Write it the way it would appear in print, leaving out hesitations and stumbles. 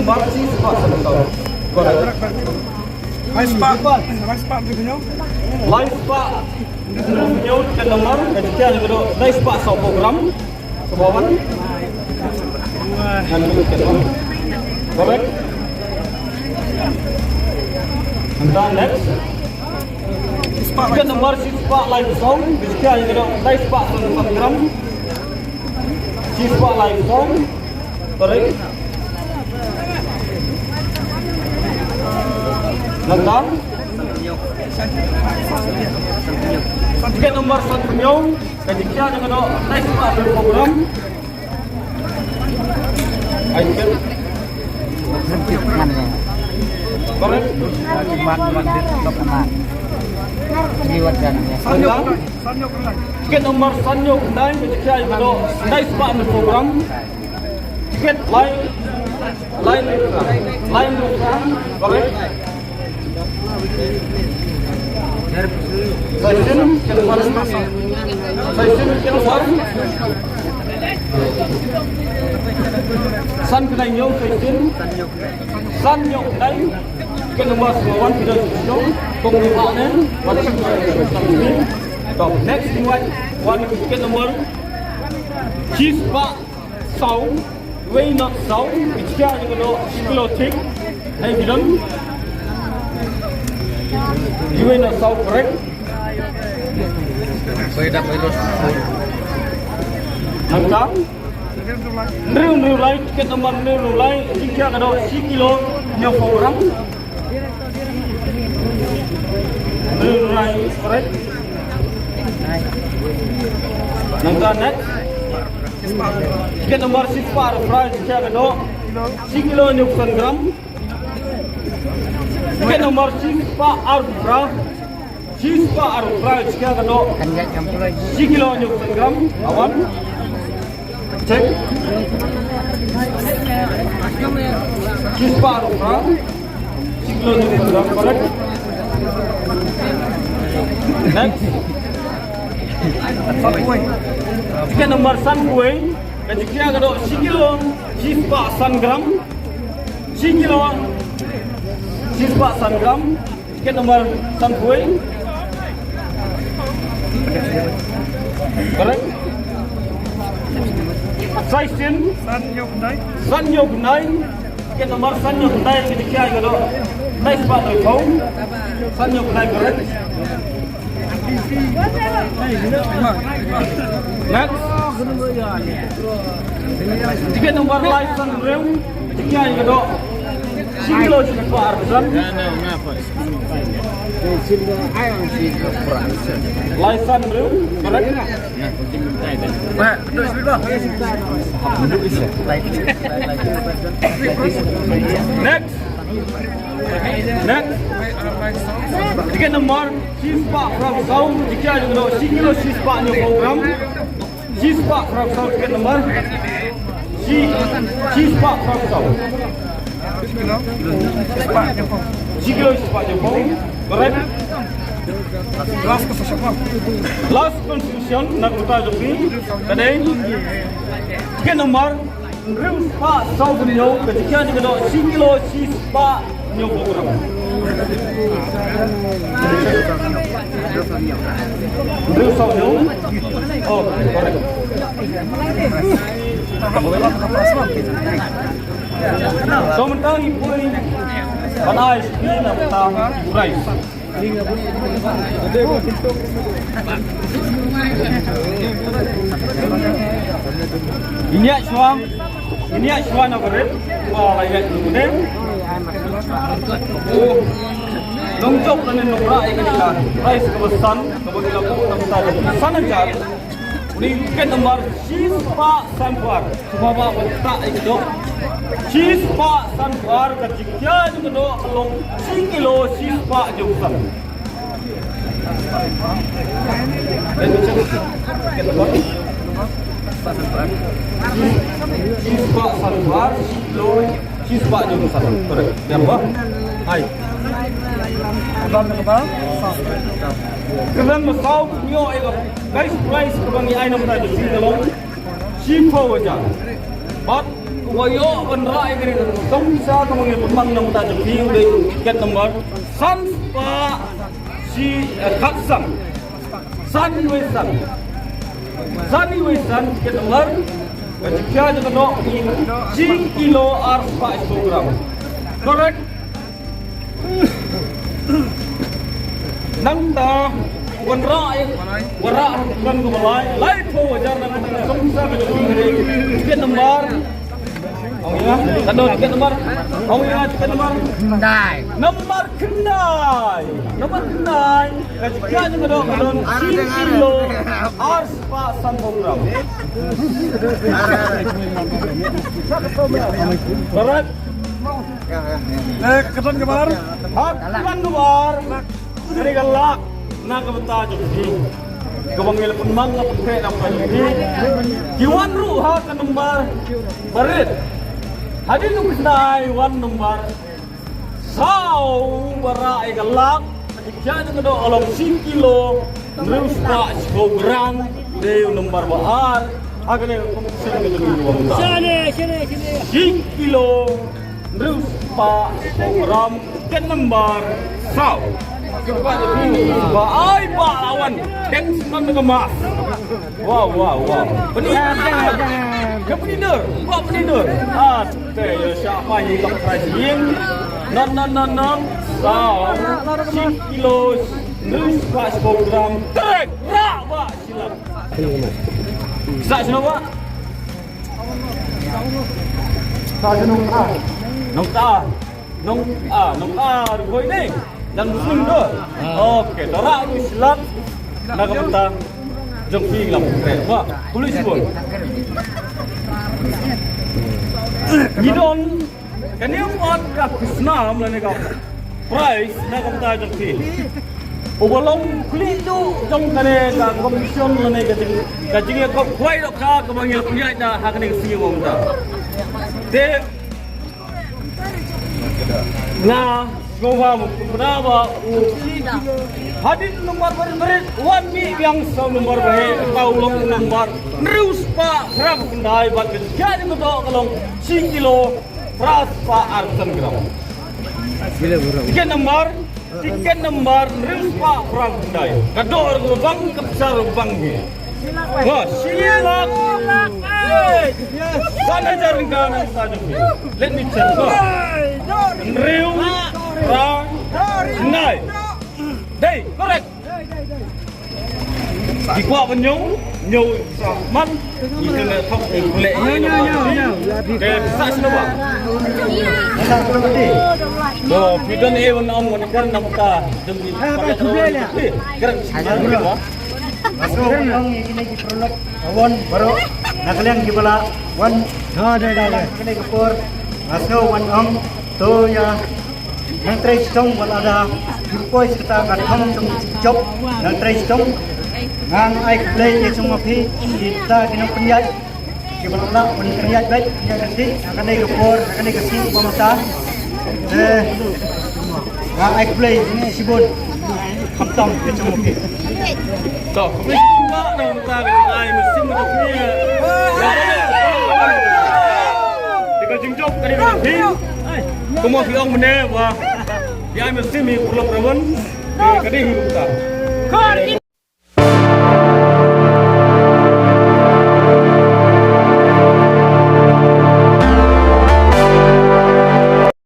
nomor cheese spot satu. Correct. Rice pak begini. Rice pak punya tiket nomor ketika juga rice pak 100 gram. Kebawan. Correct. And then next. Tiket nomor cheese pak live song ketika juga rice pak 100 gram. Cheese pak live song. Correct. Nong. Tiket nomor 1 penyong ketika dengan naik pak program. Item. Correct. Tiket nomor sanyok naik ketika dengan naik pak program. Tiket lain. Correct. San kenai nyong san nyong dai ke nomor 1 tidak nyong pengumuman top next one ke nomor cheese pak sau way not sau which are clothing hai bilang you are not so correct. Nang New light tiket nomor new light jika ada 10 kilo yang orang. New light correct. Nang next tiket nomor 6 par price jika ada 10 kilo yang gram. Tiket nomor 6 pak Arbra. 6 pak Arbra jika ada 10 kilo yang gram. Awan. Cek. 6 pak Arbra. 10 kilo yang gram. Correct. Next. Tiket nomor Sunway. Jika ada 10 kilo 6 pak Sun gram. 10 kilo cheese pak 1 gram. Tiket nomor Sunway. Correct. Size Sanyok Nai. Tiket nomor Sanyok Nai ketika ada nice pak telefon. Sanyok Nai correct. Next. Tiket nomor license real ketika ada 10 kilo cheese pak Arbran. License real correct. Next. Tiket nomor cheese pak from South jika ada 10 kilo cheese pak new program. Cheese pak from South tiket nomor cheese pak from South. 10 kilo cheese pak Jepang. Correct. Last confusion nak kita joki. Kadang tiket nomor real pak South new ketika ada 10 kilo cheese pak new program. Real South new. Oh, correct. Sementara ibu panai ini nak tang rice. Ini asyuan apa red? Wah, ayat dulu deh. Oh, nongcok dengan nongrak ikan rice kebesan, kebetulan aku nak tahu sana jar. Tiket nomor cheese pak Sanwar. Semua bapak tak itu. Cheese pak Sanwar ketika juga kalau 10 kilo cheese pak jumlah. Cheese pak Sanwar 10 kilo cheese pak jumlah. Correct. Siapa? Hai. Kemudian masau nyo guys price kebangi ay naman tayo sing dalong cheapo aja. But wayo benrai kini tongsa tongil pemang nong ta jepi udah tiket nomor san pa si katsang san wesan tiket nomor jika juga no kilo arpa kilogram correct nang ta benrai wara kan kemalai lai po wajar nang tongsa tiket nomor ông nhá, cắt đôi tiket nomor, ông nhá tiket nomor, nomor kendai, jika juga dong kadon 10 kilo arpa 100 gram. Berat. Keton kemar. Keton kemar. Dari galak, nak kebenta jadi. Kebanggil penmang apa kek nampak jadi. Kiwan ruha ke nomor berit. Hadir nunggu sedai wan nomor. Sau berai galak. Jika juga dong olong 10 kilo. Terus tak 10 gram. Dia nomor bahar. Agaknya komputer itu dulu. Sini. 10 kilo. Terus tak 10 gram. Ke nomor sau. Ay pak lawan dan senang dengan mas. Wow. Penindur. Ya siapa yang tak rajin? Non. Sau 10 kilo. Terus pak 10 gram. Trek. Pak silap. Sak sino pak? Sak sino pak? Nong Rukoi ni. Dan muslim tu. Okey, dorak tu silap. Nak kata jom pergi lah. Pak, polis pun. Gidon, kan yang buat kat Islam lah ni kau. Price nak kata jom pergi. Obalong kulit tu jom kene kat komision lah ni kat jingiakop khwai dok ka kemanggil penjahit dah hak ni kesiu orang dah. Dek. Nah, Gua berapa? Hadis nomor berit, wan mi yang sau nomor berit, taulong nomor terus pak berapa kendai buat jadi betul kalau 10 kilo beras pak arsen gram. Tiket nomor terus pak berapa kendai. Kador bang kebesar bang ni. Wah, silak. Sana jaring kanan saja. Let me check. Real. Nai. Đây, correct. Di kuat penyung, nyau man, ikan lepak kulit. Nyau. Ke besar sini pak. Oh, kita ni orang orang kan nampak demi pakai kulit. Kerap kulit pak. Masuk orang ini di prolog awan baru nak kalian kibala wan dah kena kepur masuk wan tu ya yang teristong wala ada dipoi kita kat ham tung job yang teristong ngang ai play ye semua pi kita kena penjat kibala nak penjat baik yang nanti akan naik kepur akan naik kesini pemata ngang ai play ini sibun khamtong ye semua pi. So, kumikita ng tagay musim na niya. Tika jingjok kanina hin. Kumo fiong mene wa. Di ay musim mi pulang rawan. Kadi hibuta.